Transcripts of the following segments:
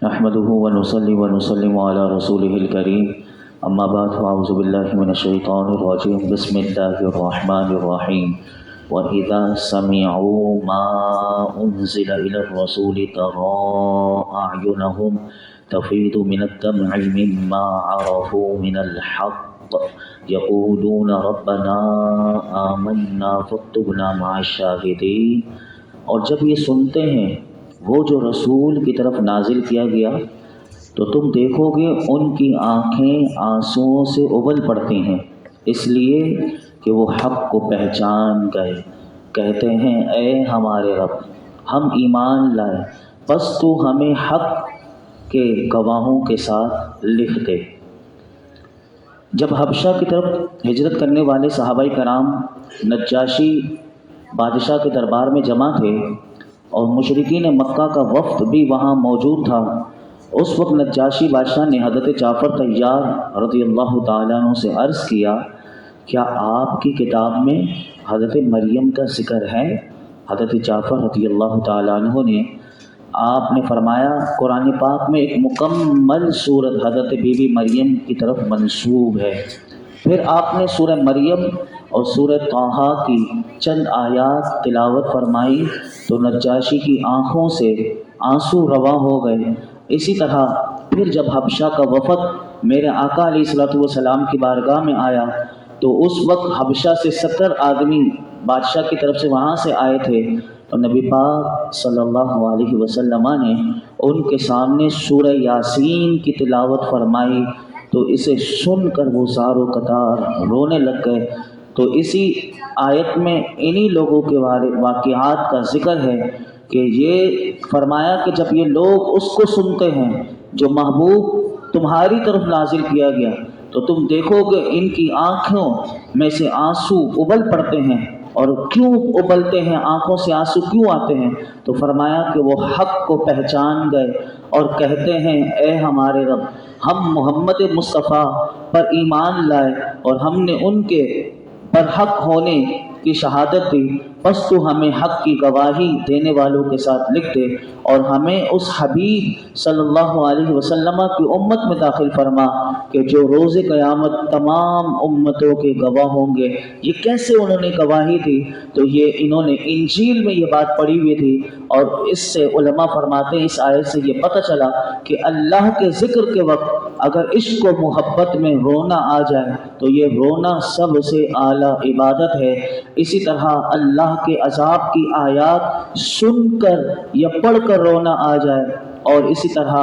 نحمده ونصلي ونسلم على رسوله الكريم اما بعد فاعوذ بالله من الشيطان الرجيم بسم الله الرحمن الرحيم واذا سمعوا ما انزل الى الرسول ترى اعينهم تفيض من الدمع مما عرفوا من الحق يقولون ربنا آمنا فاكتبنا مع الشاهدين۔ اور جب یہ سنتے ہیں وہ جو رسول کی طرف نازل کیا گیا تو تم دیکھو گے ان کی آنکھیں آنسوؤں سے ابل پڑتی ہیں، اس لیے کہ وہ حق کو پہچان گئے، کہتے ہیں اے ہمارے رب ہم ایمان لائے، بس تو ہمیں حق کے گواہوں کے ساتھ لکھ دے۔ جب حبشہ کی طرف ہجرت کرنے والے صحابہ کرام نجاشی بادشاہ کے دربار میں جمع تھے اور مشرکین مکہ کا وفد بھی وہاں موجود تھا، اس وقت نجاشی بادشاہ نے حضرت جعفر طیار رضی اللہ تعالیٰ عنہ سے عرض کیا کیا آپ کی کتاب میں حضرت مریم کا ذکر ہے؟ حضرت جعفر رضی اللہ تعالیٰ عنہ نے آپ نے فرمایا قرآن پاک میں ایک مکمل صورت حضرت بی بی مریم کی طرف منسوب ہے۔ پھر آپ نے سورہ مریم اور سورہ طٰہٰ کی چند آیات تلاوت فرمائی تو نجاشی کی آنکھوں سے آنسو رواں ہو گئے۔ اسی طرح پھر جب حبشہ کا وفد میرے آقا علیہ الصلوۃ والسلام کی بارگاہ میں آیا تو اس وقت حبشہ سے 70 آدمی بادشاہ کی طرف سے وہاں سے آئے تھے، تو نبی پاک صلی اللہ علیہ وسلم نے ان کے سامنے سورہ یاسین کی تلاوت فرمائی تو اسے سن کر وہ زار و قطار رونے لگ گئے۔ تو اسی آیت میں انہی لوگوں کے واقعات کا ذکر ہے کہ یہ فرمایا کہ جب یہ لوگ اس کو سنتے ہیں جو محبوب تمہاری طرف نازل کیا گیا تو تم دیکھو گے ان کی آنکھوں میں سے آنسو ابل پڑتے ہیں۔ اور کیوں ابلتے ہیں، آنکھوں سے آنسو کیوں آتے ہیں؟ تو فرمایا کہ وہ حق کو پہچان گئے اور کہتے ہیں اے ہمارے رب ہم محمد مصطفیٰ پر ایمان لائے اور ہم نے ان کے برحق ہونے کی شہادت دی، بس تو ہمیں حق کی گواہی دینے والوں کے ساتھ لکھ دے اور ہمیں اس حبیب صلی اللہ علیہ وسلم کی امت میں داخل فرما کہ جو روز قیامت تمام امتوں کے گواہ ہوں گے۔ یہ کیسے انہوں نے گواہی دی؟ تو یہ انہوں نے انجیل میں یہ بات پڑھی ہوئی تھی، اور اس سے علماء فرماتے ہیں اس آیت سے یہ پتہ چلا کہ اللہ کے ذکر کے وقت اگر عشق و محبت میں رونا آ جائے تو یہ رونا سب سے اعلیٰ عبادت ہے۔ اسی طرح اللہ کے عذاب کی آیات سن کر یا پڑھ کر رونا آ جائے، اور اسی طرح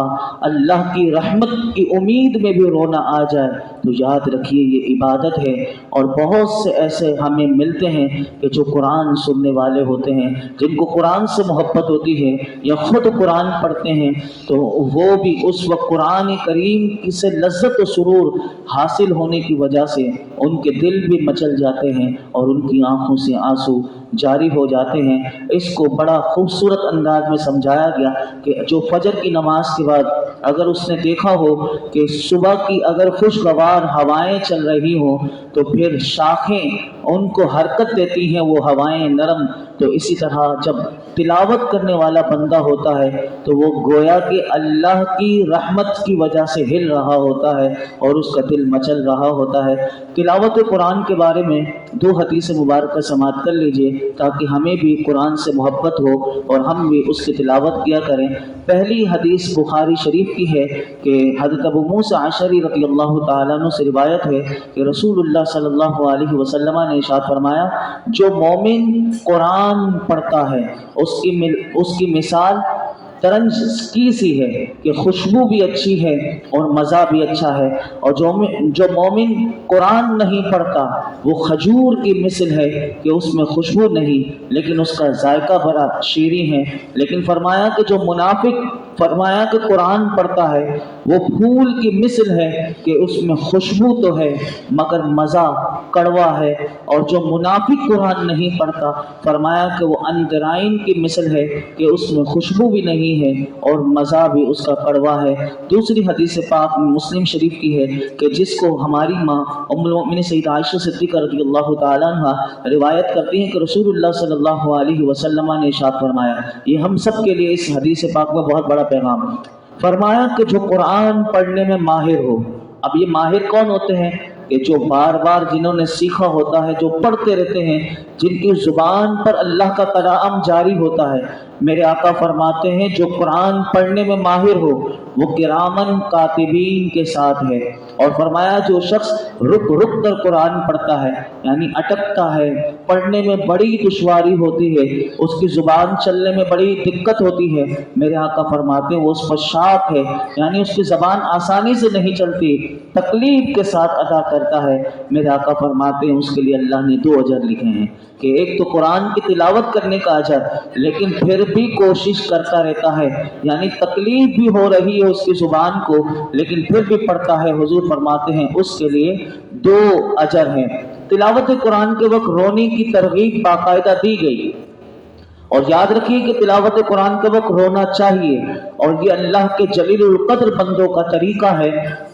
اللہ کی رحمت کی امید میں بھی رونا آ جائے تو یاد رکھیے یہ عبادت ہے۔ اور بہت سے ایسے ہمیں ملتے ہیں کہ جو قرآن سننے والے ہوتے ہیں، جن کو قرآن سے محبت ہوتی ہے یا خود قرآن پڑھتے ہیں، تو وہ بھی اس وقت قرآن کریم سے لذت و سرور حاصل ہونے کی وجہ سے ان کے دل بھی مچل جاتے ہیں اور ان کی آنکھوں سے آنسو جاری ہو جاتے ہیں۔ اس کو بڑا خوبصورت انداز میں سمجھایا گیا کہ جو فجر کی نماز کے بعد اگر اس نے دیکھا ہو کہ صبح کی اگر خوشگوار ہوائیں چل رہی ہوں تو پھر شاخیں ان کو حرکت دیتی ہیں، وہ ہوائیں نرم، تو اسی طرح جب تلاوت کرنے والا بندہ ہوتا ہے تو وہ گویا کہ اللہ کی رحمت کی وجہ سے ہل رہا ہوتا ہے اور اس کا دل مچل رہا ہوتا ہے۔ تلاوت قرآن کے بارے میں 2 حدیث مبارکہ سماعت کر لیجئے تاکہ ہمیں بھی قرآن سے محبت ہو اور ہم بھی اس کی تلاوت کیا کریں۔ پہلی حدیث بخاری شریف کی ہے کہ حضرت ابو موسیٰ اشعری رضی اللہ تعالیٰ عنہ سے روایت ہے کہ رسول اللہ صلی اللہ علیہ وسلم نے ارشاد فرمایا جو مومن قرآن پڑھتا ہے اس کی مثال ترنج کی سی ہے کہ خوشبو بھی اچھی ہے اور مزہ بھی اچھا ہے، اور جو مومن قرآن نہیں پڑھتا وہ کھجور کی مثل ہے کہ اس میں خوشبو نہیں لیکن اس کا ذائقہ بڑا شیریں ہے۔ لیکن فرمایا کہ جو منافق فرمایا کہ قرآن پڑھتا ہے وہ پھول کی مثل ہے کہ اس میں خوشبو تو ہے مگر مزہ کڑوا ہے، اور جو منافق قرآن نہیں پڑھتا فرمایا کہ وہ اندرائن کی مثل ہے کہ اس میں خوشبو بھی نہیں ہے اور مزہ بھی اس کا کڑوا ہے۔ دوسری حدیث پاک مسلم شریف کی ہے کہ جس کو ہماری ماں ام المؤمنین سیدہ عائشہ صدیقہ رضی اللہ تعالیٰ عنہ روایت کرتی ہیں کہ رسول اللہ صلی اللہ علیہ وسلم نے ارشاد فرمایا، یہ ہم سب کے لیے اس حدیث پاک میں بہت بڑا پیغام ہے، فرمایا کہ جو قرآن پڑھنے میں ماہر ہو. اب یہ ماہر کون ہوتے ہیں؟ کہ جو بار بار جنہوں نے سیکھا ہوتا ہے، جو پڑھتے رہتے ہیں، جن کی زبان پر اللہ کا کلام جاری ہوتا ہے. میرے آقا فرماتے ہیں جو قرآن پڑھنے میں ماہر ہو وہ کرامن کاتبین کے ساتھ ہے. اور فرمایا جو شخص رک رک کر قرآن پڑھتا ہے، یعنی اٹکتا ہے، پڑھنے میں بڑی دشواری ہوتی ہے، اس کی زبان چلنے میں بڑی دقت ہوتی ہے، میرے آقا فرماتے ہیں وہ اس پر شاک ہے، یعنی اس کی زبان آسانی سے نہیں چلتی، تکلیف کے ساتھ ادا کرتا ہے. میرے آقا فرماتے ہیں اس کے لیے اللہ نے 2 اجر لکھے ہیں کہ ایک تو قرآن کی تلاوت کرنے کا اجر، لیکن پھر بھی کوشش کرتا رہتا ہے، یعنی تکلیف بھی ہو رہی ہے اس کی زبان کو لیکن پھر بھی پڑھتا ہے. حضور فرماتے ہیں اس کے لیے 2 اجر ہیں. تلاوت قرآن کے وقت رونے کی ترغیب باقاعدہ دی گئی، اور یاد رکھیے کہ تلاوت قرآن کے وقت رونا چاہیے، اور یہ اللہ کے جلیل القدر بندوں کا طریقہ ہے.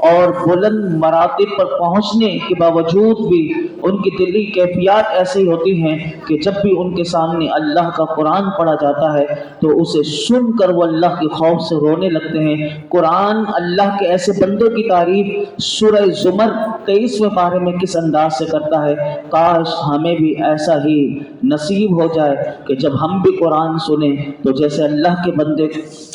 اور بلند مراتب پر پہنچنے کے باوجود بھی ان کی دلی کیفیات ایسی ہوتی ہیں کہ جب بھی ان کے سامنے اللہ کا قرآن پڑھا جاتا ہے تو اسے سن کر وہ اللہ کے خوف سے رونے لگتے ہیں. قرآن اللہ کے ایسے بندوں کی تعریف سورہ زمر 23ویں پارے میں کس انداز سے کرتا ہے. کاش ہمیں بھی ایسا ہی نصیب ہو جائے کہ جب ہم بھی قرآن سنیں تو جیسے اللہ کے بندے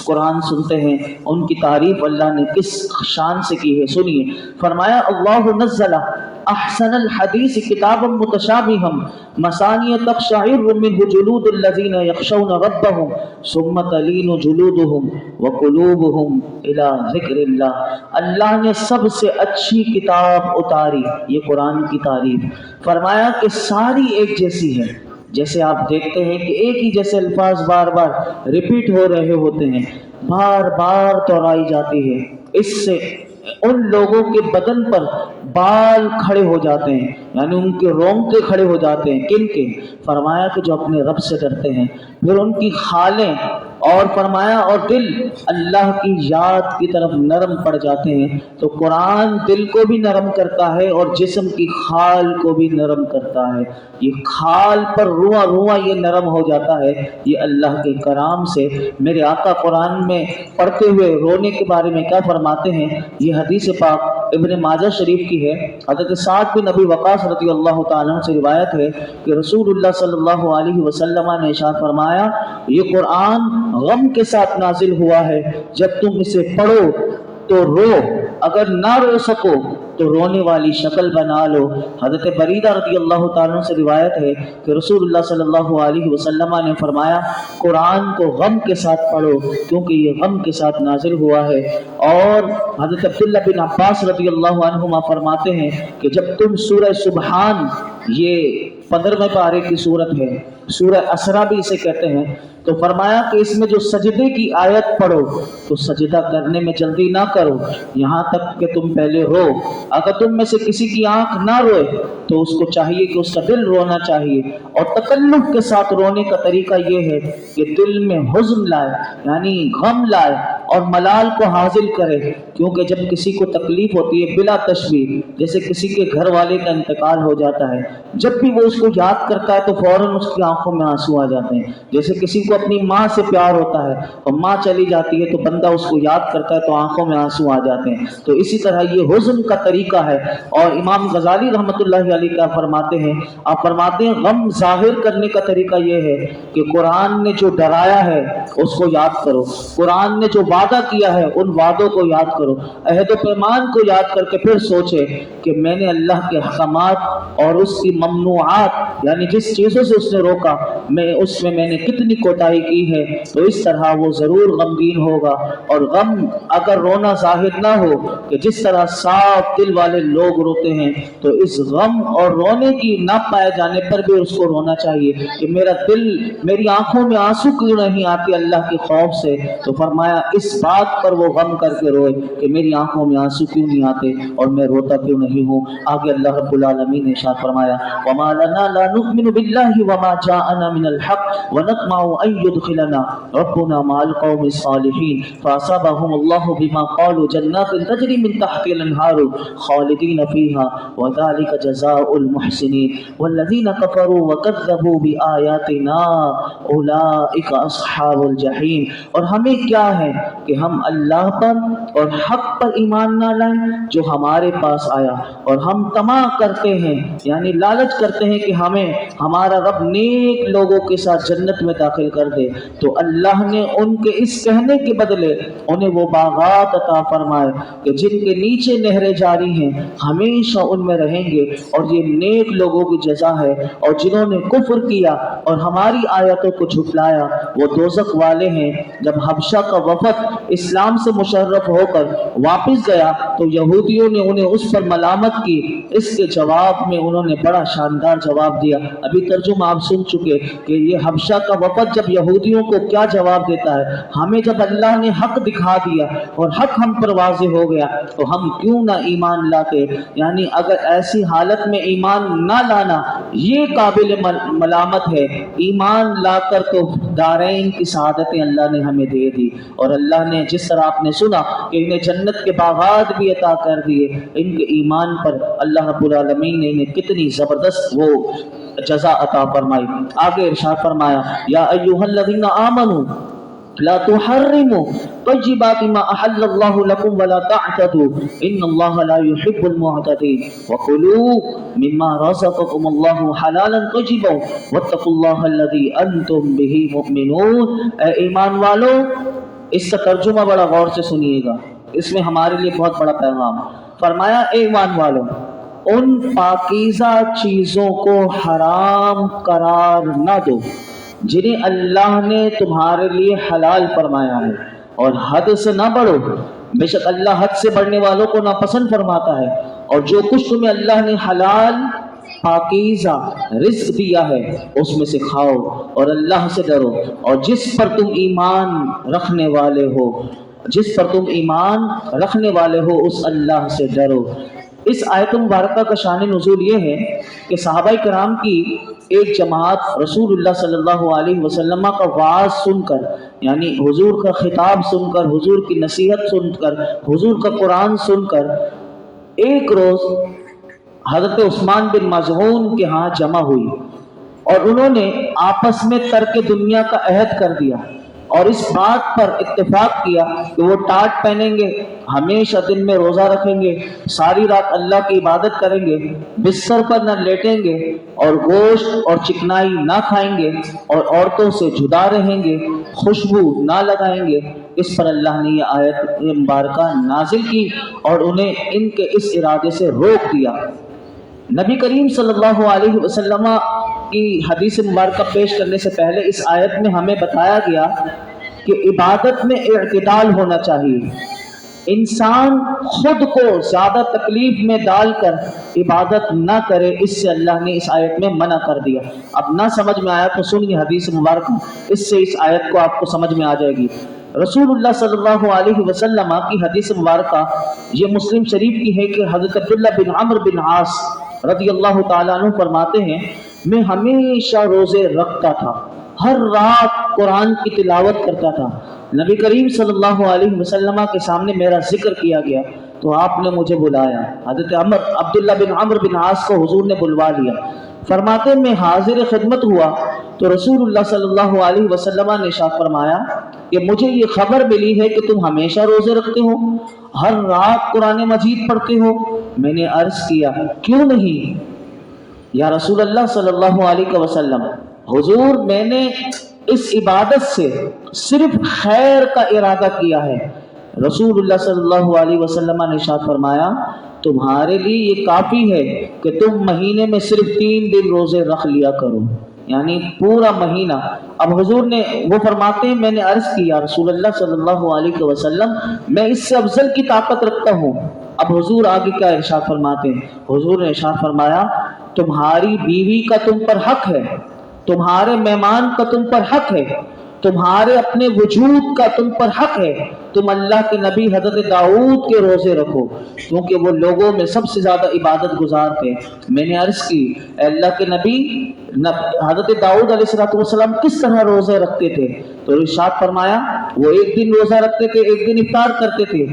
قرآن سنتے ہیں ان کی تعریف اللہ نے کس شان سے کی ہے. سنیے، فرمایا اللہ نزل احسن الحدیث کتابا متشابہا مثانیہ تقشعر منہ جلود الذین یخشون ربہم ثم تلین جلودہم وقلوبہم الی ذکر اللہ. اللہ نے سب سے اچھی کتاب اتاری، یہ قرآن کی تعریف. فرمایا کہ ساری ایک جیسی ہے، جیسے آپ دیکھتے ہیں کہ ایک ہی جیسے الفاظ بار بار ریپیٹ ہو رہے ہوتے ہیں، بار بار دہرائی جاتی ہے. اس سے ان لوگوں کے بدن پر بال کھڑے ہو جاتے ہیں، یعنی ان کے رونگٹے کھڑے ہو جاتے ہیں. کن کے؟ فرمایا کہ جو اپنے رب سے ڈرتے ہیں. پھر ان کی خالیں اور فرمایا اور دل اللہ کی یاد کی طرف نرم پڑ جاتے ہیں. تو قرآن دل کو بھی نرم کرتا ہے اور جسم کی خال کو بھی نرم کرتا ہے. یہ خال پر رواں رواں یہ نرم ہو جاتا ہے، یہ اللہ کے کرام سے. میرے آقا قرآن میں پڑھتے ہوئے رونے کے بارے میں کیا فرماتے ہیں؟ یہ حدیث پاک ابن ماجہ شریف کی ہے. حضرت سعد بن ابی وقاص رضی اللہ تعالیٰ عنہ سے روایت ہے کہ رسول اللہ صلی اللہ علیہ وسلم نے ارشاد فرمایا یہ قرآن غم کے ساتھ نازل ہوا ہے، جب تم اسے پڑھو تو رو، اگر نہ رو سکو تو رونے والی شکل بنا لو. حضرت بریدہ رضی اللہ تعالیٰ سے روایت ہے کہ رسول اللہ صلی اللہ علیہ وسلم نے فرمایا قرآن کو غم کے ساتھ پڑھو کیونکہ یہ غم کے ساتھ نازل ہوا ہے. اور حضرت عبداللہ بن عباس رضی اللہ عنہما فرماتے ہیں کہ جب تم سورہ سبحان، یہ 15ویں پارے کی سورت ہے، سورہ اسرا بھی اسے کہتے ہیں، تو فرمایا کہ اس میں جو سجدے کی آیت پڑھو تو سجدہ کرنے میں جلدی نہ کرو یہاں تک کہ تم پہلے رو. اگر تم میں سے کسی کی آنکھ نہ روئے تو اس کو چاہیے کہ اس کا دل رونا چاہیے. اور تکلف کے ساتھ رونے کا طریقہ یہ ہے کہ دل میں حزن لائے، یعنی غم لائے اور ملال کو حاصل کرے. کیونکہ جب کسی کو تکلیف ہوتی ہے بلا تشبیہ، جیسے کسی کے گھر والے کا انتقال ہو جاتا ہے، جب بھی وہ اس کو یاد کرتا ہے تو فوراً اس کی آنکھوں میں آنسو آ جاتے ہیں. جیسے کسی کو اپنی ماں سے پیار ہوتا ہے اور ماں چلی جاتی ہے تو بندہ اس کو یاد کرتا ہے تو آنکھوں میں آنسو آ جاتے ہیں. تو اسی طرح یہ حزن کا طریقہ ہے. اور امام غزالی رحمۃ اللہ علیہ کیا فرماتے ہیں؟ آپ فرماتے ہیں غم ظاہر کرنے کا طریقہ یہ ہے کہ قرآن نے جو ڈرایا ہے اس کو یاد کرو، قرآن نے جو وعدہ کیا ہے ان وعدوں کو یاد کرو، عہد و پیمان کو یاد کر کے پھر سوچے کہ میں نے اللہ کے احکامات اور اس کی ممنوعات، یعنی جس چیزوں سے اس نے روکا، اس میں نے کتنی کوتاہی کی ہے. تو اس طرح وہ ضرور غمگین ہوگا. اور غم اگر رونا ظاہر نہ ہو کہ جس طرح صاف دل والے لوگ روتے ہیں، تو اس غم اور رونے کی نہ پائے جانے پر بھی اس کو رونا چاہیے کہ میرا دل، میری آنکھوں میں آنسو کیوں نہیں آتے اللہ کے خوف سے. تو فرمایا اس بات پر وہ غم کر کے روئے کہ میری آنکھوں میں آنسو کیوں نہیں آتے اور میں روتا کیوں نہیں ہوں. آگے اللہ رب العالمین نے ارشاد فرمایا وما لنا لا نؤمن بالله وما جاءنا من الحق ونطمع ان يدخلنا ربنا مع القوم الصالحين فاصابهم الله بما قالوا جنات تجري من تحتها الانهار خالدين فيها وذلك جزاء المحسنين والذين كفروا وكذبوا بآياتنا اولئك اصحاب الجحيم. اور ہمیں کیا ہے کہ ہم اللہ پر اور حق پر ایمان نہ لائیں جو ہمارے پاس آیا، اور ہم طمع کرتے ہیں یعنی لالچ کرتے ہیں کہ ہمیں ہمارا رب نیک لوگوں کے ساتھ جنت میں داخل کر دے، تو اللہ نے ان کے اس کہنے کے بدلے انہیں وہ باغات عطا فرمائے کہ جن کے نیچے نہریں جاری ہیں، ہمیشہ ان میں رہیں گے، اور یہ نیک لوگوں کی جزا ہے۔ اور جنہوں نے کفر کیا اور ہماری آیتوں کو جھٹلایا وہ دوزخ والے ہیں۔ جب حبشہ کا وفد اسلام سے مشرف ہو کر واپس گیا تو یہودیوں نے انہیں اس پر ملامت کی، اس کے جواب میں انہوں نے بڑا شاندار جواب دیا۔ ابھی ترجمہ آپ سن چکے کہ یہ حبشہ کا وفد جب یہودیوں کو کیا جواب دیتا ہے، ہمیں جب اللہ نے حق دکھا دیا اور حق ہم پر واضح ہو گیا تو ہم کیوں نہ ایمان لاتے، یعنی اگر ایسی حالت میں ایمان نہ لانا یہ قابل ملامت ہے، ایمان لا کر تو دارین کی سعادتیں اللہ نے ہمیں دے دی، اور اللہ نے جس طرح آپ نے سنا کہ انہیں جنت کے باغات بھی عطا کر دیے، ان کے ایمان پر اللہ رب العالمین نے انہیں کتنی زبردست وہ جزا عطا فرمائی۔ آگے ارشاد فرمایا یا ایھا الذین آمنوا لا تحرموا طیبات ما احل اللہ لکم ولا تعتدوا ان اللہ لا يحب المعتدین وکلوا مما رزقکم اللہ حلالا طیبا واتقوا اللہ الذی انتم بہ مؤمنون۔ اے ایمان والو، اس کا ترجمہ بڑا غور سے سنیے گا، اس میں ہمارے لیے بہت بڑا پیغام۔ فرمایا اے ایمان والو، ان پاکیزہ چیزوں کو حرام قرار نہ دو جنہیں اللہ نے تمہارے لیے حلال فرمایا ہے، اور حد سے نہ بڑھو، بے شک اللہ حد سے بڑھنے والوں کو ناپسند فرماتا ہے، اور جو کچھ تمہیں اللہ نے حلال پاکیزہ رزق دیا ہے اس میں سے کھاؤ اور اللہ سے ڈرو، اور جس پر تم ایمان رکھنے والے ہو اس اللہ سے ڈرو۔ اس آیت مبارکہ کا شان نزول یہ ہے کہ صحابہ کرام کی ایک جماعت رسول اللہ صلی اللہ علیہ وسلم کا وعظ سن کر، یعنی حضور کا خطاب سن کر، حضور کی نصیحت سن کر، حضور کا قرآن سن کر، ایک روز حضرت عثمان بن مظعون کے ہاں جمع ہوئی، اور انہوں نے آپس میں ترک دنیا کا عہد کر دیا، اور اس بات پر اتفاق کیا کہ وہ ٹاٹ پہنیں گے، ہمیشہ دن میں روزہ رکھیں گے، ساری رات اللہ کی عبادت کریں گے، بستر پر نہ لیٹیں گے، اور گوشت اور چکنائی نہ کھائیں گے، اور عورتوں سے جدا رہیں گے، خوشبو نہ لگائیں گے۔ اس پر اللہ نے یہ آیت مبارکہ نازل کی اور انہیں ان کے اس ارادے سے روک دیا۔ نبی کریم صلی اللہ علیہ وسلم کی حدیث مبارکہ پیش کرنے سے پہلے اس آیت میں ہمیں بتایا گیا کہ عبادت میں اعتدال ہونا چاہیے، انسان خود کو زیادہ تکلیف میں ڈال کر عبادت نہ کرے، اس سے اللہ نے اس آیت میں منع کر دیا۔ اب نہ سمجھ میں آیا تو سنیے حدیث مبارکہ، اس سے اس آیت کو آپ کو سمجھ میں آ جائے گی۔ رسول اللہ صلی اللہ علیہ وسلم کی حدیث مبارکہ یہ مسلم شریف کی ہے کہ حضرت عبداللہ بن عمرو بن عاص رضی اللہ تعالیٰ عنہ فرماتے ہیں میں ہمیشہ روزے رکھتا تھا، ہر رات قرآن کی تلاوت کرتا تھا۔ نبی کریم صلی اللہ علیہ وسلم کے سامنے میرا ذکر کیا گیا تو آپ نے مجھے بلایا، حضرت عبداللہ بن عمرو بن عاص کو حضور نے بلوا لیا۔ فرماتے میں حاضر خدمت ہوا تو رسول اللہ صلی اللہ علیہ وسلم نے ارشاد فرمایا کہ مجھے یہ خبر ملی ہے کہ تم ہمیشہ روزے رکھتے ہو، ہر رات قرآن مجید پڑھتے ہو۔ میں نے عرض کیا کیوں نہیں یا رسول اللہ صلی اللہ علیہ وسلم، حضور میں نے اس عبادت سے صرف خیر کا ارادہ کیا ہے۔ رسول اللہ صلی اللہ علیہ وسلم نے ارشاد فرمایا تمہارے لیے یہ کافی ہے کہ تم مہینے میں صرف 3 دن روزے رکھ لیا کرو، یعنی پورا مہینہ۔ اب حضور نے وہ فرماتے ہیں میں نے عرض کیا رسول اللہ صلی اللہ علیہ وسلم میں اس سے افضل کی طاقت رکھتا ہوں۔ اب حضور آگے کیا ارشاد فرماتے ہیں؟ حضور نے ارشاد فرمایا تمہاری بیوی کا تم پر حق ہے، تمہارے مہمان کا تم پر حق ہے، تمہارے اپنے وجود کا تم پر حق ہے، تم اللہ کے نبی حضرت داؤد کے روزے رکھو کیونکہ وہ لوگوں میں سب سے زیادہ عبادت گزار تھے۔ میں نے عرض کی اے اللہ کے نبی حضرت داؤد علیہ السلام کس طرح روزے رکھتے تھے؟ تو ارشاد فرمایا وہ ایک دن روزہ رکھتے تھے، ایک دن افطار کرتے تھے۔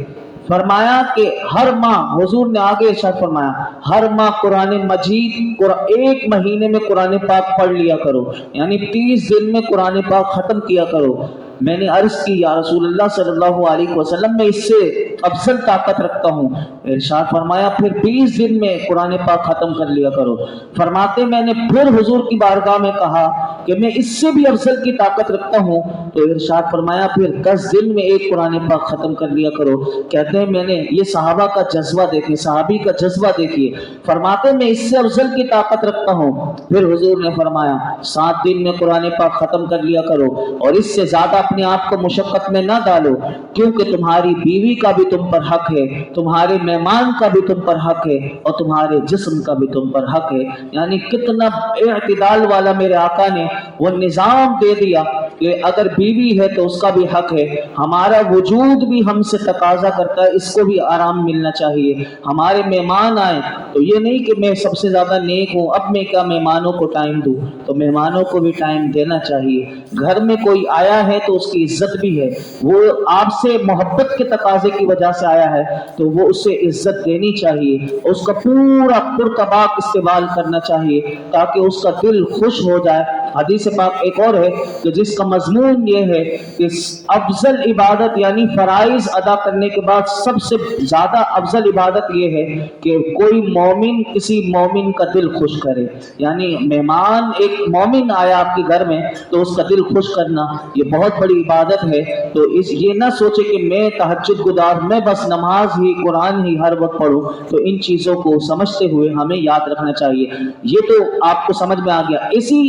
فرمایا کہ ہر ماہ، حضور نے آگے ارشاد فرمایا ہر ماہ قرآن مجید ایک مہینے میں قرآن پاک پڑھ لیا کرو، یعنی 30 دن میں قرآن پاک ختم کیا کرو۔ میں نے عرض کی یا رسول اللہ صلی اللہ علیہ وسلم میں اس سے افضل طاقت رکھتا ہوں۔ ارشاد فرمایا پھر 20 دن میں قرآن پاک ختم کر لیا کرو۔ فرماتے میں نے پھر حضور کی بارگاہ میں کہا کہ میں اس سے بھی افضل کی طاقت رکھتا ہوں، تو ارشاد فرمایا پھر 10 دن میں ایک قرآن پاک ختم کر لیا کرو۔ کہتے ہیں میں نے یہ صحابہ کا جذبہ دیکھے، صحابی کا جذبہ دیکھیے، فرماتے میں اس سے افضل کی طاقت رکھتا ہوں۔ پھر حضور نے فرمایا 7 دن میں قرآن پاک ختم کر لیا کرو، اور اس سے زیادہ اپنے آپ کو مشقت میں نہ ڈالو، کیونکہ تمہاری بیوی کا بھی تم پر حق ہے، تمہارے مہمان کا بھی تم پر حق ہے، اور تمہارے جسم کا بھی تم پر حق ہے۔ یعنی کتنا اعتدال والا میرے آقا نے وہ نظام دے دیا کہ اگر بیوی ہے تو اس کا بھی حق ہے، ہمارا وجود بھی ہم سے تقاضا کرتا ہے اس کو بھی آرام ملنا چاہیے۔ ہمارے مہمان آئے تو یہ نہیں کہ میں سب سے زیادہ نیک ہوں، اب میں کیا مہمانوں کو ٹائم دوں، تو مہمانوں کو بھی ٹائم دینا چاہیے۔ گھر میں کوئی آیا ہے تو اس کی عزت بھی ہے، وہ آپ سے محبت کے تقاضے کی وجہ سے آیا ہے تو وہ اسے عزت دینی چاہیے، اس کا پورا پرتباق استقبال کرنا چاہیے تاکہ اس کا دل خوش ہو جائے۔ حدیث پاک ایک اور ہے کہ جس کا مضمون یہ ہے کہ افضل عبادت یعنی فرائض ادا کرنے کے بعد سب سے زیادہ افضل عبادت یہ ہے کہ کوئی مومن کسی مومن کا دل خوش کرے، یعنی مہمان ایک مومن آیا آپ کے گھر میں تو اس کا دل خوش کرنا یہ بہت بڑی عبادت ہے۔ تو یہ نہ سوچے کہ میں تہجد گزار، میں بس نماز ہی قرآن ہی ہر وقت پڑھوں، تو ان چیزوں کو سمجھتے ہوئے ہمیں یاد رکھنا چاہیے۔ یہ تو آپ کو سمجھ میں آ گیا۔ اسی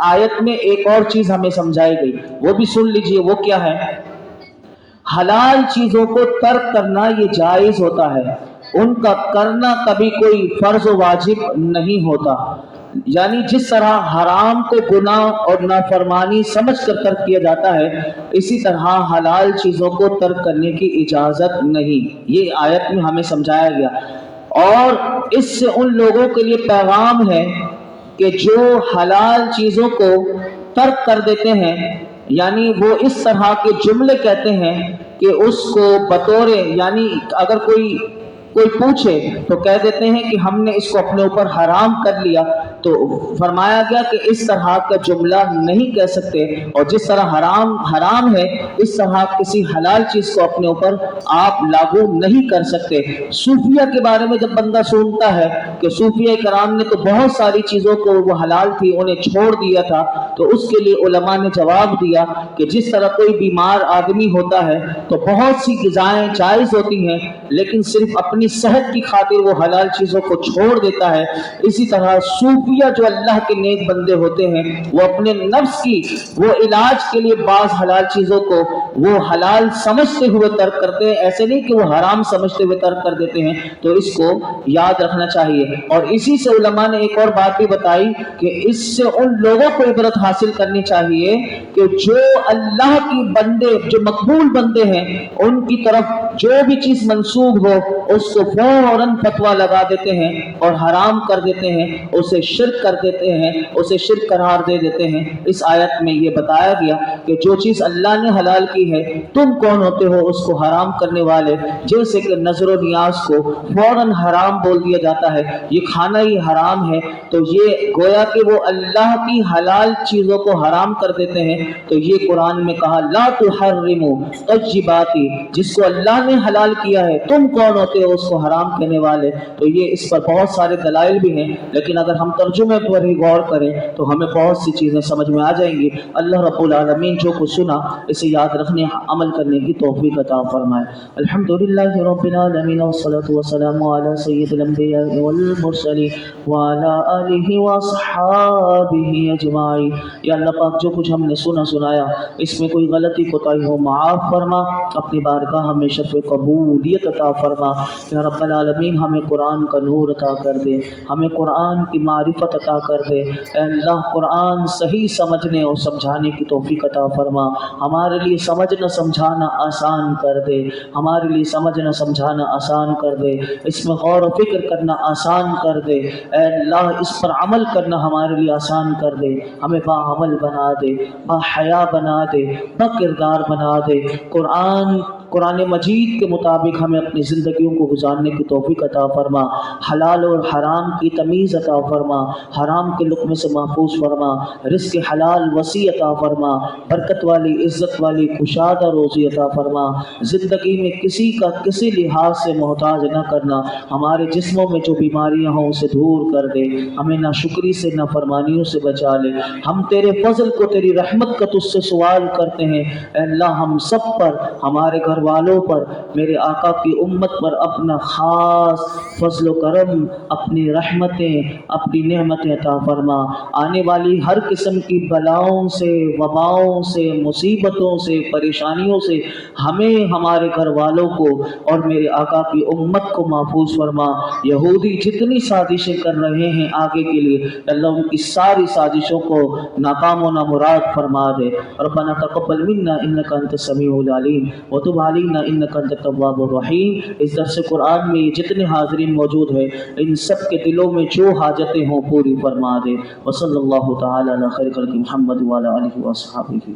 آیت میں ایک اور چیز ہمیں سمجھائی گئی، وہ بھی سن لیجئے، وہ کیا ہے؟ حلال چیزوں کو ترک کرنا یہ جائز ہوتا ہے، ان کا کرنا کبھی کوئی فرض و واجب نہیں ہوتا۔ یعنی جس طرح حرام کو گناہ اور نافرمانی سمجھ کر ترک کیا جاتا ہے، اسی طرح حلال چیزوں کو ترک کرنے کی اجازت نہیں۔ یہ آیت میں ہمیں سمجھایا گیا، اور اس سے ان لوگوں کے لیے پیغام ہے کہ جو حلال چیزوں کو ترک کر دیتے ہیں، یعنی وہ اس طرح کے جملے کہتے ہیں کہ اس کو بطور، یعنی اگر کوئی پوچھے تو کہہ دیتے ہیں کہ ہم نے اس کو اپنے اوپر حرام کر لیا، تو فرمایا گیا کہ اس طرح کا جملہ نہیں کہہ سکتے، اور جس طرح حرام ہے اس طرح کسی حلال چیز کو اپنے اوپر آپ لاگو نہیں کر سکتے۔ صوفیہ کے بارے میں جب بندہ سنتا ہے کہ صوفیہ کرام نے تو بہت ساری چیزوں کو وہ حلال تھی انہیں چھوڑ دیا تھا، تو اس کے لیے علماء نے جواب دیا کہ جس طرح کوئی بیمار آدمی ہوتا ہے تو بہت سی غذائیں جائز ہوتی ہیں لیکن صرف اپنی صحت کی خاطر وہ حلال چیزوں کو چھوڑ دیتا ہے، اسی طرح صوفیہ جو اللہ کے نیک بندے ہوتے ہیں وہ اپنے نفس کی وہ علاج کے لیے بعض حلال چیزوں کو وہ حلال سمجھتے ہوئے ترک کرتے ہیں، ایسے نہیں کہ وہ حرام سمجھتے ہوئے ترک کر دیتے ہیں۔ تو اس کو یاد رکھنا چاہیے۔ اور اسی سے علماء نے ایک اور بات بھی بتائی کہ اس سے ان لوگوں کو عبرت حاصل کرنی چاہیے کہ جو اللہ کی بندے، جو مقبول بندے ہیں، ان کی طرف جو بھی چیز منسوب ہو اس کو فوراً فتویٰ لگا دیتے ہیں اور حرام کر دیتے ہیں، اسے شرک کر دیتے ہیں، اسے شرک قرار دے دیتے ہیں۔ اس آیت میں یہ بتایا گیا کہ جو چیز اللہ نے حلال کی ہے تم کون ہوتے ہو اس کو حرام کرنے والے؟ جیسے کہ نظر و نیاز کو فوراً حرام بول دیا جاتا ہے، یہ کھانا ہی حرام ہے، تو یہ گویا کہ وہ اللہ کی حلال چیزوں کو حرام کر دیتے ہیں۔ تو یہ قرآن میں کہا لا تحرموا طیبات، جس کو اللہ نے حلال کیا ہے تم کون ہوتے ہو اس کو حرام کہنے والے؟ تو یہ اس پر بہت سارے دلائل بھی ہیں، لیکن اگر ہم ترجمے پر ہی غور کریں تو ہمیں بہت سی چیزیں سمجھ میں آ جائیں گی۔ اللہ رب العالمین جو کچھ سنا اسے یاد رکھنے، عمل کرنے کی توفیق عطا فرمائے۔ الحمدللہ رب العالمین والصلاة والسلام علی سید الانبیاء والمرسلین وعلی آلہ وصحابہ اجمعین۔ یا اللہ پاک جو کچھ ہم نے سنایا اس میں کوئی غلطی کوتاہی ہو معاف فرما، اپنی بارگاہ ہمیں شفع قبولیت عطا فرما۔ یا رب العالمین ہمیں قرآن کا نور عطا کر دے، ہمیں قرآن کی معرفت عطا کر دے۔ اے اللہ قرآن صحیح سمجھنے اور سمجھانے کی توفیق عطا فرما، ہمارے لیے سمجھنا سمجھانا آسان کر دے، ہمارے لیے سمجھنا سمجھانا آسان کر دے، اس میں غور و فکر کرنا آسان کر دے۔ اے اللہ اس پر عمل کرنا ہمارے لیے آسان کر دے، ہمیں باعمل بنا دے، با حیا بنا دے، با کردار بنا دے۔ قرآن قرآن مجید کے مطابق ہمیں اپنی زندگیوں کو گزارنے کی توفیق عطا فرما، حلال اور حرام کی تمیز عطا فرما، حرام کے لقمے سے محفوظ فرما، رزق حلال وسیع عطا فرما، برکت والی عزت والی کشادہ روزی عطا فرما، زندگی میں کسی کا کسی لحاظ سے محتاج نہ کرنا، ہمارے جسموں میں جو بیماریاں ہوں اسے دور کر دے، ہمیں ناشکری سے نافرمانیوں سے بچا لے، ہم تیرے فضل کو تیری رحمت کا تجھ سے سوال کرتے ہیں، اے اللہ ہم سب پر، ہمارے گھر والوں پر، میرے آقا کی امت پر اپنا خاص فضل و کرم، اپنی رحمتیں، اپنی نعمتیں عطا فرما، آنے والی ہر قسم کی بلاؤں سے، وباؤں سے، مصیبتوں سے، پریشانیوں سے ہمیں، ہمارے گھر والوں کو اور میرے آقا کی امت کو محفوظ فرما۔ یہودی جتنی سازشیں کر رہے ہیں آگے کے لیے، اللہ ان کی ساری سازشوں کو ناکام و نامراد فرما دے۔ ربنا تقبل منا انک انت السمیع العلیم وتب علینا انک انت التواب الرحیم۔ اس درس قرآن میں جتنے حاضرین موجود ہیں ان سب کے دلوں میں جو حاجتیں ہوں پوری فرما دے۔ وصلی اللہ تعالی علی خیر خلق محمد وعلی آلہ وصحبہ۔